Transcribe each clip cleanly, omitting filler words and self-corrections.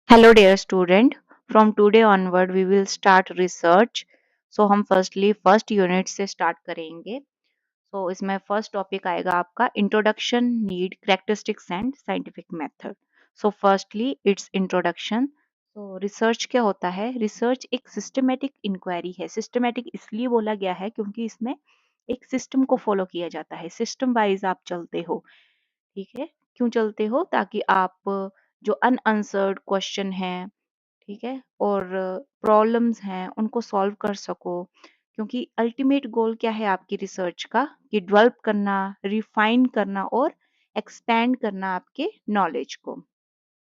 Hello dear student, from today onward we will start research. So हम first unit से start करेंगे. So इसमें first topic आएगा आपका introduction, need, characteristics and scientific method. So firstly it's introduction. तो research क्या होता है? रिसर्च एक सिस्टमेटिक इंक्वायरी है. सिस्टमेटिक इसलिए बोला गया है क्योंकि इसमें एक सिस्टम को फॉलो किया जाता है. सिस्टम वाइज आप चलते हो. ठीक है, क्यों चलते हो? ताकि आप जो अनआंसर्ड क्वेश्चन हैं, ठीक है, और प्रॉब्लम्स हैं उनको सॉल्व कर सको. क्योंकि अल्टीमेट गोल क्या है आपकी रिसर्च का? कि डेवलप करना, रिफाइन करना और एक्सपैंड करना आपके नॉलेज को.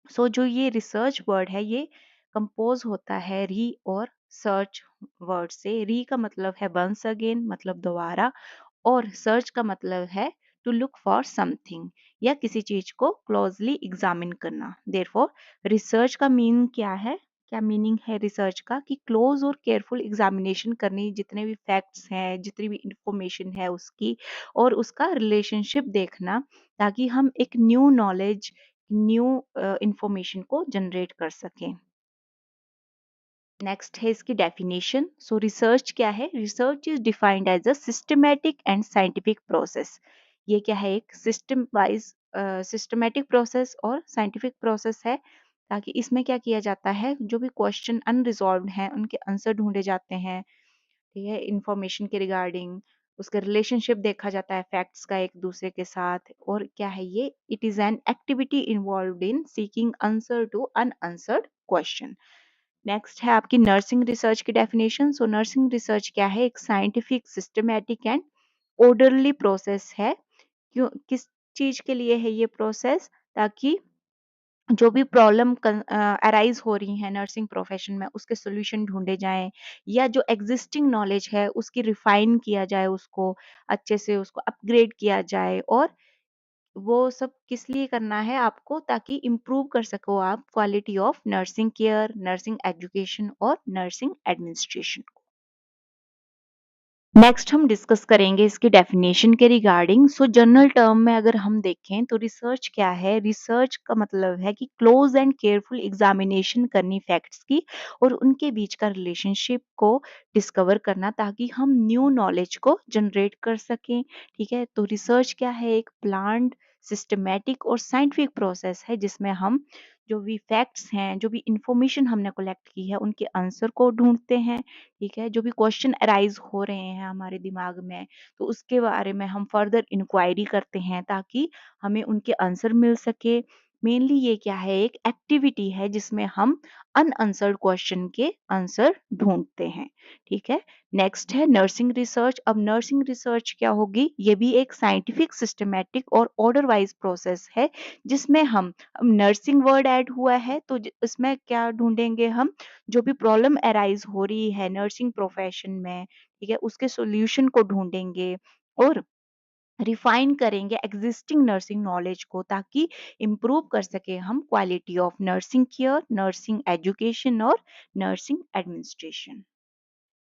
जो ये रिसर्च वर्ड है ये कंपोज होता है री और सर्च वर्ड से. री का मतलब है वंस अगेन, मतलब दोबारा, और सर्च का मतलब है टू लुक फॉर समथिंग या किसी चीज को क्लोजली एग्जामिन करना. देयरफॉर रिसर्च का मीनिंग क्या है? क्या मीनिंग है रिसर्च का? कि क्लोज और केयरफुल एग्जामिनेशन करनी, जितने भी फैक्ट्स हैं, जितनी भी इंफॉर्मेशन है उसकी, और उसका रिलेशनशिप देखना, ताकि हम एक न्यू नॉलेज, न्यू इंफॉर्मेशन को जनरेट कर सकें. नेक्स्ट है इसकी डेफिनेशन. रिसर्च क्या है? Research is defined as a systematic and scientific process. ये क्या है? एक सिस्टम वाइज सिस्टमैटिक प्रोसेस और साइंटिफिक प्रोसेस है. ताकि इसमें क्या किया जाता है? जो भी क्वेश्चन अनरिजॉल्व्ड हैं उनके आंसर ढूंढे जाते हैं. ठीक है, इंफॉर्मेशन के रिगार्डिंग उसका रिलेशनशिप देखा जाता है फैक्ट्स का एक दूसरे के साथ. और क्या है ये? It is an activity involved in seeking answer to unanswered question. Next है आपकी नर्सिंग रिसर्च की डेफिनेशन. नर्सिंग रिसर्च क्या है? एक scientific, systematic and orderly process है. क्यों, किस चीज के लिए है ये प्रोसेस? ताकि जो भी प्रॉब्लम अराइज हो रही है नर्सिंग प्रोफेशन में उसके सॉल्यूशन ढूंढे जाएं, या जो एग्जिस्टिंग नॉलेज है उसकी रिफाइन किया जाए, उसको अच्छे से उसको अपग्रेड किया जाए. और वो सब किस लिए करना है आपको? ताकि इम्प्रूव कर सको आप quality of nursing care, nursing education और नर्सिंग एडमिनिस्ट्रेशन को. नेक्स्ट हम डिस्कस करेंगे इसकी डेफिनेशन के रिगार्डिंग. जनरल टर्म में अगर हम देखें तो रिसर्च क्या है? रिसर्च का मतलब है कि क्लोज एंड केयरफुल एग्जामिनेशन करनी फैक्ट्स की और उनके बीच का रिलेशनशिप को डिस्कवर करना, ताकि हम न्यू नॉलेज को जनरेट कर सकें. ठीक है, तो रिसर्च क्या है? एक प्लान्ड, सिस्टमैटिक और साइंटिफिक प्रोसेस है जिसमें हम जो भी फैक्ट्स हैं, जो भी इंफॉर्मेशन हमने कलेक्ट की है उनके आंसर को ढूंढते हैं. ठीक है, जो भी क्वेश्चन अराइज हो रहे हैं हमारे दिमाग में, तो उसके बारे में हम फर्दर इंक्वायरी करते हैं ताकि हमें उनके आंसर मिल सके. मेनली ये क्या है? एक एक्टिविटी है जिसमें हम अनआंसर्ड क्वेश्चन के आंसर ढूंढते हैं. ठीक है, नेक्स्ट है नर्सिंग रिसर्च. अब नर्सिंग रिसर्च क्या होगी? ये भी एक साइंटिफिक, सिस्टमैटिक और ऑर्डर वाइज प्रोसेस है जिसमें हम, नर्सिंग वर्ड ऐड हुआ है तो इसमें क्या ढूंढेंगे हम? जो भी प्रॉब्लम अराइज हो रही है नर्सिंग प्रोफेशन में, ठीक है, उसके सॉल्यूशन को ढूंढेंगे और रिफाइन करेंगे एग्जिस्टिंग नर्सिंग नॉलेज को, ताकि इम्प्रूव कर सके हम quality of nursing care, nursing education और नर्सिंग एडमिनिस्ट्रेशन.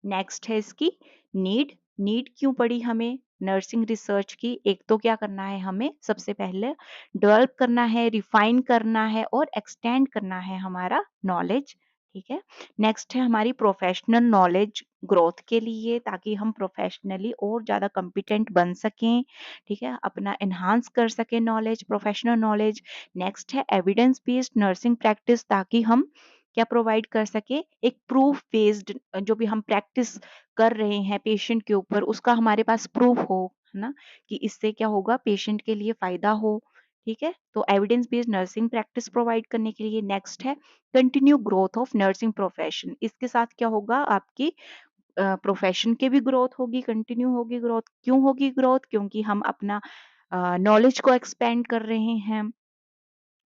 नेक्स्ट है इसकी नीड. नीड क्यों पड़ी हमें नर्सिंग रिसर्च की? एक तो क्या करना है हमें? सबसे पहले डेवलप करना है, रिफाइन करना है और एक्सटेंड करना है हमारा नॉलेज. ठीक है, नेक्स्ट है हमारी प्रोफेशनल नॉलेज ग्रोथ के लिए, ताकि हम प्रोफेशनली और ज़्यादा कॉम्पिटेंट बन सकें. ठीक है, अपना एनहांस कर सकें नॉलेज, प्रोफेशनल नॉलेज. नेक्स्ट है एविडेंस बेस्ड नर्सिंग प्रैक्टिस, ताकि हम क्या प्रोवाइड कर सके? एक प्रूफ बेस्ड, जो भी हम प्रैक्टिस कर रहे हैं पेशेंट के ऊपर उसका हमारे पास प्रूफ हो, है ना, कि इससे क्या होगा? पेशेंट के लिए फायदा हो. ठीक है, तो evidence based nursing practice provide करने के लिए. नेक्स्ट है continue growth of nursing profession. इसके साथ क्या होगा? आपकी प्रोफेशन के भी ग्रोथ होगी, कंटिन्यू होगी ग्रोथ. क्यों होगी ग्रोथ? क्योंकि हम अपना नॉलेज को एक्सपेंड कर रहे हैं.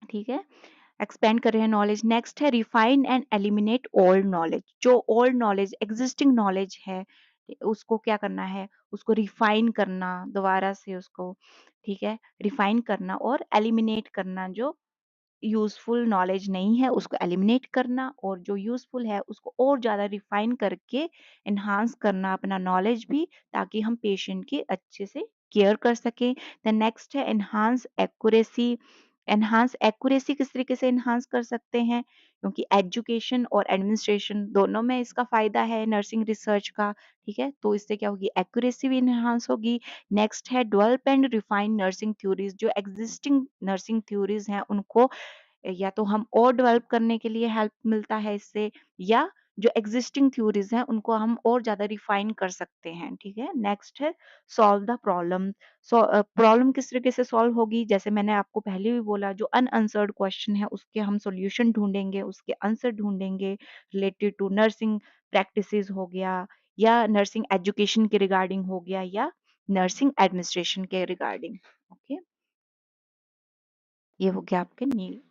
ठीक है, एक्सपेंड कर रहे हैं नॉलेज. नेक्स्ट है refine and eliminate old knowledge. जो ओल्ड नॉलेज, एग्जिस्टिंग नॉलेज है, उसको क्या करना है? उसको रिफाइन करना दोबारा से उसको. ठीक है, रिफाइन करना और एलिमिनेट करना. जो यूजफुल नॉलेज नहीं है उसको एलिमिनेट करना, और जो यूजफुल है उसको और ज़्यादा रिफाइन करके एनहांस करना अपना नॉलेज भी, ताकि हम पेशेंट की अच्छे से केयर कर सकें. द नेक्स्ट है एनहांस एक्यूरेसी एनहांस एक्यूरेसी किस तरीके से एनहांस कर सकते हैं, क्योंकि एजुकेशन और एडमिनिस्ट्रेशन दोनों में इसका फायदा है नर्सिंग रिसर्च का, ठीक है। तो इससे क्या होगी, एक्यूरेसी भी एनहांस होगी। नेक्स्ट है develop and refine nursing theories, जो एग्जिस्टिंग नर्सिंग थ्योरीज हैं उनको या तो हम और डेवलप करने के लिए हेल्प मिलता है इससे, या जो एग्जिस्टिंग थ्योरीज हैं उनको हम और ज्यादा रिफाइन कर सकते हैं, ठीक है। नेक्स्ट है सॉल्व द प्रॉब्लम। प्रॉब्लम किस तरीके से सॉल्व होगी, जैसे मैंने आपको पहले भी बोला, जो अनआंसर्ड क्वेश्चन है उसके हम सॉल्यूशन ढूंढेंगे, उसके आंसर ढूंढेंगे, रिलेटेड टू नर्सिंग प्रैक्टिसेस हो गया, या नर्सिंग एजुकेशन के रिगार्डिंग हो गया, या नर्सिंग एडमिनिस्ट्रेशन के रिगार्डिंग। ओके, ये हो गया आपके नीड।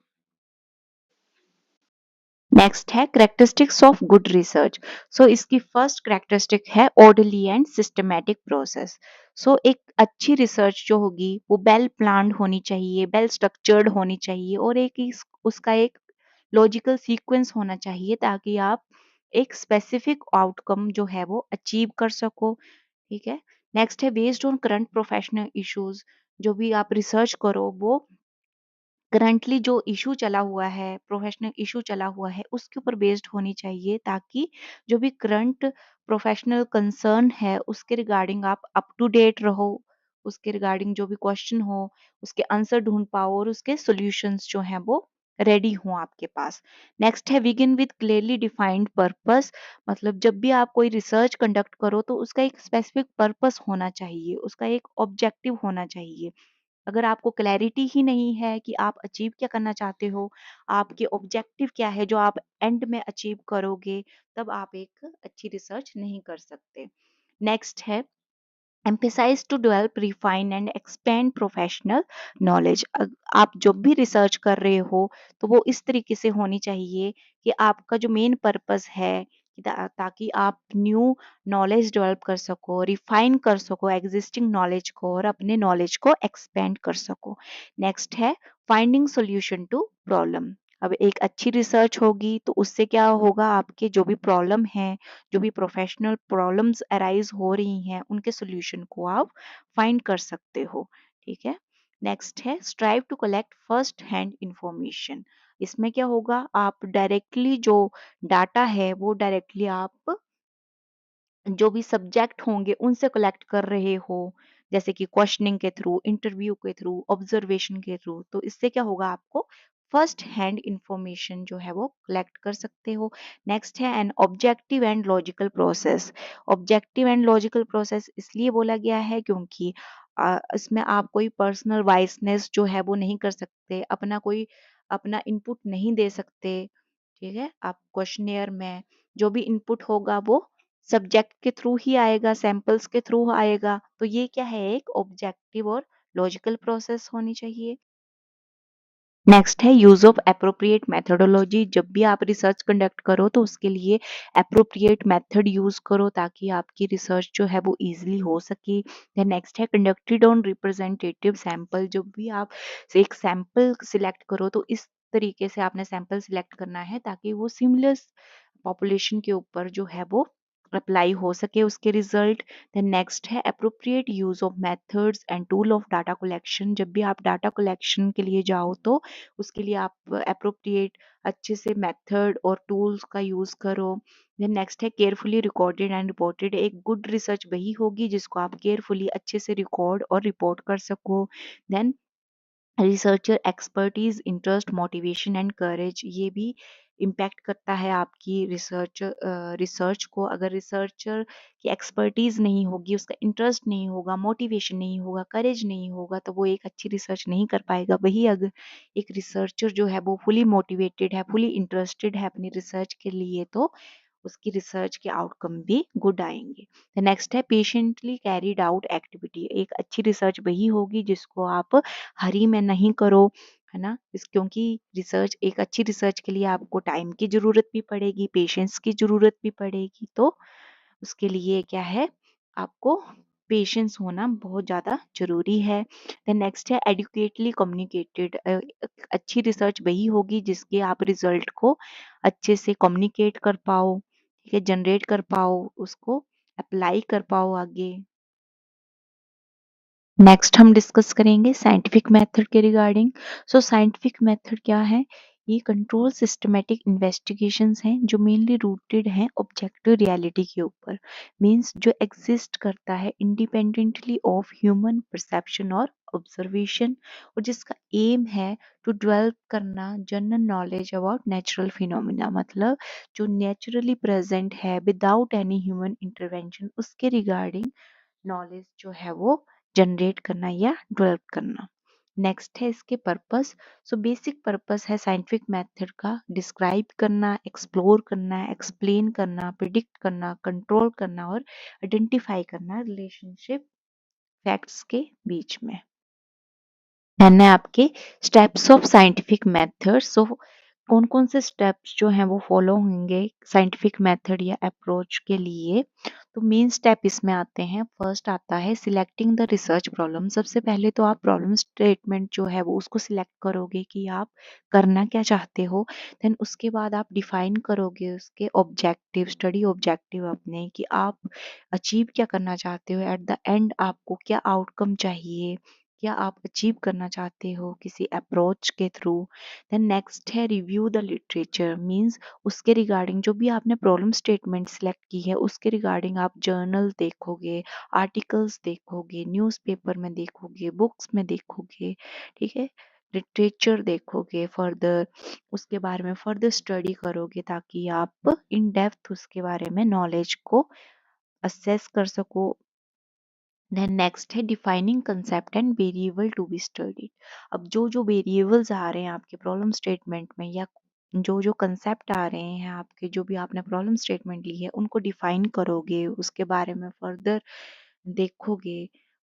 नेक्स्ट है करेक्टरिस्टिक्स ऑफ गुड रिसर्च। सो इसकी फर्स्ट करेक्टरिस्टिक है ऑर्डरली एंड सिस्टमैटिक प्रोसेस। सो एक अच्छी रिसर्च जो होगी वो वेल प्लान्ड होनी चाहिए, वेल स्ट्रक्चर्ड होनी चाहिए, और उसका एक लॉजिकल सीक्वेंस होना चाहिए, ताकि आप एक स्पेसिफिक आउटकम जो है वो अचीव कर सको, ठीक है। नेक्स्ट है based on current professional issues. जो भी आप रिसर्च करो वो करंटली जो इशू चला हुआ है, प्रोफेशनल इशू चला हुआ है, उसके ऊपर बेस्ड होनी चाहिए, ताकि जो भी करंट प्रोफेशनल कंसर्न है उसके रिगार्डिंग आप अप टू डेट रहो, उसके रिगार्डिंग जो भी क्वेश्चन हो उसके आंसर ढूंढ पाओ, और उसके सॉल्यूशंस जो हैं वो रेडी हो आपके पास। नेक्स्ट है begin with clearly defined purpose. मतलब जब भी आप कोई रिसर्च कंडक्ट करो तो उसका एक स्पेसिफिक पर्पस होना चाहिए, उसका एक ऑब्जेक्टिव होना चाहिए। अगर आपको क्लैरिटी ही नहीं है कि आप अचीव क्या करना चाहते हो, आपके ऑब्जेक्टिव क्या है जो आप एंड में अचीव करोगे, तब आप एक अच्छी रिसर्च नहीं कर सकते। नेक्स्ट है emphasize to develop refine and expand professional knowledge। आप जब भी रिसर्च कर रहे हो तो वो इस तरीके से होनी चाहिए कि आपका जो मेन पर्पस है कि ताकि आप न्यू नॉलेज डेवलप कर सको, रिफाइन कर सको एग्जिस्टिंग नॉलेज को, और अपने नॉलेज को एक्सपेंड कर सको। नेक्स्ट है फाइंडिंग सॉल्यूशन टू प्रॉब्लम। अब एक अच्छी रिसर्च होगी तो उससे क्या होगा, आपके जो भी प्रॉब्लम है, जो भी प्रोफेशनल प्रॉब्लम्स अराइज हो रही हैं, उनके सॉल्यूशन को आप फाइंड कर सकते हो, ठीक है। नेक्स्ट है strive to collect first hand information. इसमें क्या होगा, आप डायरेक्टली जो डाटा है वो डायरेक्टली आप जो भी सब्जेक्ट होंगे उनसे कलेक्ट कर रहे हो, जैसे कि क्वेश्चनिंग के थ्रू, इंटरव्यू के थ्रू, ऑब्जर्वेशन के थ्रू, तो इससे क्या होगा, आपको फर्स्ट हैंड इंफॉर्मेशन जो है वो कलेक्ट कर सकते हो। नेक्स्ट है an objective and logical process. Objective and logical process इसलिए बोला गया है क्योंकि इसमें आप कोई पर्सनल वाइसनेस जो है वो नहीं कर सकते, अपना इनपुट नहीं दे सकते, ठीक है। आप क्वेश्चनियर में जो भी इनपुट होगा वो सब्जेक्ट के थ्रू ही आएगा, सैंपल्स के थ्रू आएगा, तो ये क्या है, एक ऑब्जेक्टिव और लॉजिकल प्रोसेस होनी चाहिए। नेक्स्ट है यूज ऑफ एप्रोप्रिएट मेथोडोलॉजी। जब भी आप रिसर्च कंडक्ट करो तो उसके लिए एप्रोप्रिएट मेथड यूज करो, ताकि आपकी रिसर्च जो है वो इजीली हो सके। देन नेक्स्ट है कंडक्टेड ऑन रिप्रेजेंटेटिव सैंपल। जब भी आप एक सैंपल सिलेक्ट करो तो इस तरीके से आपने सैंपल सिलेक्ट करना है ताकि वो सिमिलर पॉपुलेशन के ऊपर जो है वो अप्लाई हो सके उसके रिजल्ट। देन नेक्स्ट है appropriate use of methods and tool of data collection. जब भी आप डाटा कलेक्शन के लिए जाओ तो उसके लिए आप अप्रोप्रिएट अच्छे से मेथड और टूल्स का यूज करो। देन नेक्स्ट है केयरफुली रिकॉर्डेड एंड रिपोर्टेड। एक गुड रिसर्च वही होगी जिसको आप केयरफुली अच्छे से रिकॉर्ड और रिपोर्ट कर सको। Then researcher expertise, interest, motivation and courage, ये भी इम्पैक्ट करता है आपकी रिसर्च को। अगर रिसर्चर की एक्सपर्टीज नहीं होगी, उसका इंटरेस्ट नहीं होगा, मोटिवेशन नहीं होगा, करेज नहीं होगा, तो वो एक अच्छी रिसर्च नहीं कर पाएगा। वही अगर एक रिसर्चर जो है वो फुली मोटिवेटेड है, फुली इंटरेस्टेड है अपनी रिसर्च के लिए, तो उसकी रिसर्च के आउटकम भी गुड आएंगे। नेक्स्ट है पेशेंटली कैरीड आउट एक्टिविटी। एक अच्छी रिसर्च वही होगी जिसको आप हरी में नहीं करो, है ना। इस क्योंकि रिसर्च, एक अच्छी रिसर्च के लिए आपको टाइम की जरूरत भी पड़ेगी, पेशेंस की जरूरत भी पड़ेगी, तो उसके लिए क्या है, आपको पेशेंस होना बहुत ज़्यादा जरूरी है। देन नेक्स्ट है एडुकेटली कम्युनिकेटेड। अच्छी रिसर्च वही होगी जिसके आप रिजल्ट को अच्छे से कम्युनिकेट कर पाओ, ठीक है, जनरेट कर पाओ, उसको अप्लाई कर पाओ आगे। नेक्स्ट हम डिस्कस करेंगे साइंटिफिक मेथड के रिगार्डिंग। सो साइंटिफिक मेथड क्या है? ये कंट्रोल सिस्टमेटिक इन्वेस्टिगेशंस हैं जो मेनली रूटेड हैं ऑब्जेक्टिव रियलिटी के ऊपर। मींस जो एग्जिस्ट करता है इंडिपेंडेंटली ऑफ ह्यूमन परसेप्शन और ऑब्जर्वेशन, और जिसका एम है टू डेवलप करना general knowledge about natural phenomena, मतलब जो नेचुरली प्रेजेंट है विदाउट एनी ह्यूमन इंटरवेंशन, उसके रिगार्डिंग नॉलेज जो है वो जनरेट करना या डेवलप करना। नेक्स्ट है इसके पर्पस। सो बेसिक पर्पस है साइंटिफिक मेथड का डिस्क्राइब करना, एक्सप्लोर करना, एक्सप्लेन करना, प्रिडिक्ट करना, कंट्रोल करना और आइडेंटिफाई करना रिलेशनशिप फैक्ट्स के बीच में। देन है आपके स्टेप्स ऑफ साइंटिफिक मेथड। सो कौन कौन से स्टेप्स जो हैं वो फॉलो होंगे साइंटिफिक मेथड या अप्रोच के लिए? तो मेन स्टेप इसमें आते हैं। फर्स्ट आता है सिलेक्टिंग द रिसर्च प्रॉब्लम। सबसे पहले तो आप प्रॉब्लम स्टेटमेंट जो है वो उसको सिलेक्ट करोगे कि आप करना क्या चाहते हो। देन उसके बाद आप डिफाइन करोगे उसके ऑब्जेक्टिव, स्टडी ऑब्जेक्टिव अपने, कि आप अचीव क्या करना चाहते हो, एट द एंड आपको क्या आउटकम चाहिए, क्या आप अचीव करना चाहते हो किसी अप्रोच के थ्रू। देन नेक्स्ट है रिव्यू द लिटरेचर। मींस उसके रिगार्डिंग जो भी आपने प्रॉब्लम स्टेटमेंट सेलेक्ट की है उसके रिगार्डिंग आप जर्नल देखोगे, आर्टिकल्स देखोगे, न्यूज़पेपर में देखोगे, बुक्स में देखोगे, ठीक है, लिटरेचर देखोगे फर्दर, उसके बारे में फर्दर स्टडी करोगे ताकि आप इन डेप्थ उसके बारे में नॉलेज को असेस कर सको। देन नेक्स्ट है defining concept and variable to be studied. अब जो जो वेरिएबल्स आ रहे हैं आपके प्रॉब्लम स्टेटमेंट में, या जो जो कंसेप्ट आ रहे हैं आपके, जो भी आपने प्रॉब्लम स्टेटमेंट ली है उनको डिफाइन करोगे, उसके बारे में फर्दर देखोगे,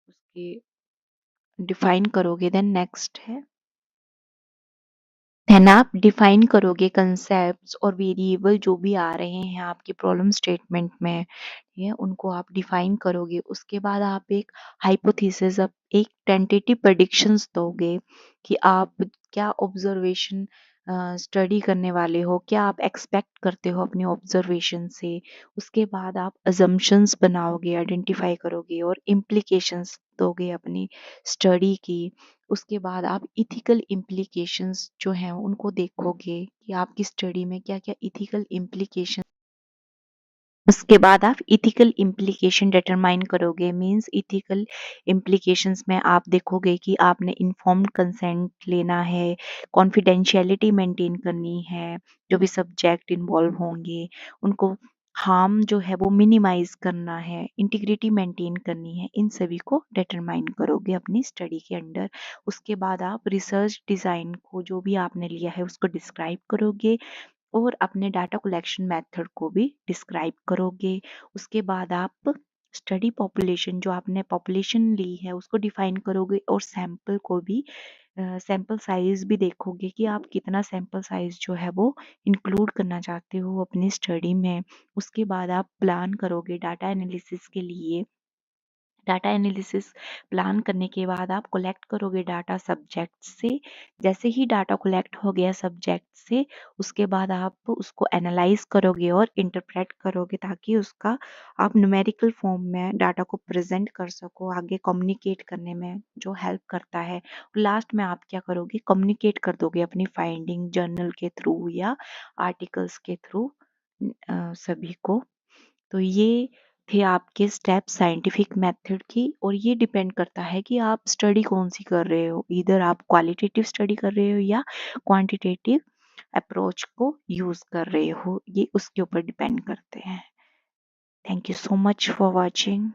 उसके डिफाइन करोगे। देन नेक्स्ट है ना, आप डिफाइन करोगे कंसेप्ट्स और वेरिएबल जो भी आ रहे हैं आपकी प्रॉब्लम स्टेटमेंट में, ठीक है, उनको आप डिफाइन करोगे। उसके बाद आप एक हाइपोथेसिस, अब एक टेंटेटिव प्रेडिक्शंस दोगे कि आप क्या ऑब्जर्वेशन स्टडी करने वाले हो, क्या आप एक्सपेक्ट करते हो अपने ऑब्जर्वेशन से। उसके बाद आप अजम्पशंस बनाओगे, आइडेंटिफाई करोगे और इम्प्लीकेशंस दोगे अपनी स्टडी की। उसके बाद आप इथिकल इम्प्लीकेशंस जो हैं उनको देखोगे कि आपकी स्टडी में क्या क्या इथिकल इम्प्लीकेशन। उसके बाद आप इथिकल इम्प्लीकेशन डिटरमाइन करोगे। मींस इथिकल इम्प्लीकेशंस में आप देखोगे कि आपने इन्फॉर्म्ड कंसेंट लेना है, कॉन्फिडेंशियलिटी मेंटेन करनी है, जो भी सब्जेक्ट इन्वॉल्व होंगे उनको हार्म जो है वो मिनिमाइज करना है, इंटीग्रिटी मेंटेन करनी है, इन सभी को डिटरमाइन करोगे अपनी स्टडी के अंडर। उसके बाद आप रिसर्च डिज़ाइन को, जो भी आपने लिया है उसको डिस्क्राइब करोगे और अपने डाटा कलेक्शन मेथड को भी डिस्क्राइब करोगे। उसके बाद आप स्टडी पॉपुलेशन, जो आपने पॉपुलेशन ली है उसको डिफाइन करोगे और सैंपल को भी, सैंपल साइज भी देखोगे कि आप कितना सैंपल साइज जो है वो इंक्लूड करना चाहते हो अपनी स्टडी में। उसके बाद आप प्लान करोगे डाटा एनालिसिस के लिए। डाटा एनालिसिस प्लान करने के बाद आप कलेक्ट करोगे डाटा सब्जेक्ट से। जैसे ही डाटा कलेक्ट हो गया सब्जेक्ट से, उसके बाद आप उसको एनालाइज करोगे और इंटरप्रेट करोगे ताकि उसका आप न्यूमेरिकल फॉर्म में डाटा को प्रेजेंट कर सको, आगे कम्युनिकेट करने में जो हेल्प करता है। लास्ट में आप क्या करोगे, कम्युनिकेट कर दोगे अपनी फाइंडिंग जर्नल के थ्रू या आर्टिकल्स के थ्रू सभी को। तो ये थे आपके स्टेप साइंटिफिक मेथड की, और ये डिपेंड करता है कि आप स्टडी कौन सी कर रहे हो, इधर आप क्वालिटेटिव स्टडी कर रहे हो या क्वांटिटेटिव अप्रोच को यूज कर रहे हो, ये उसके ऊपर डिपेंड करते हैं। Thank you so much for watching.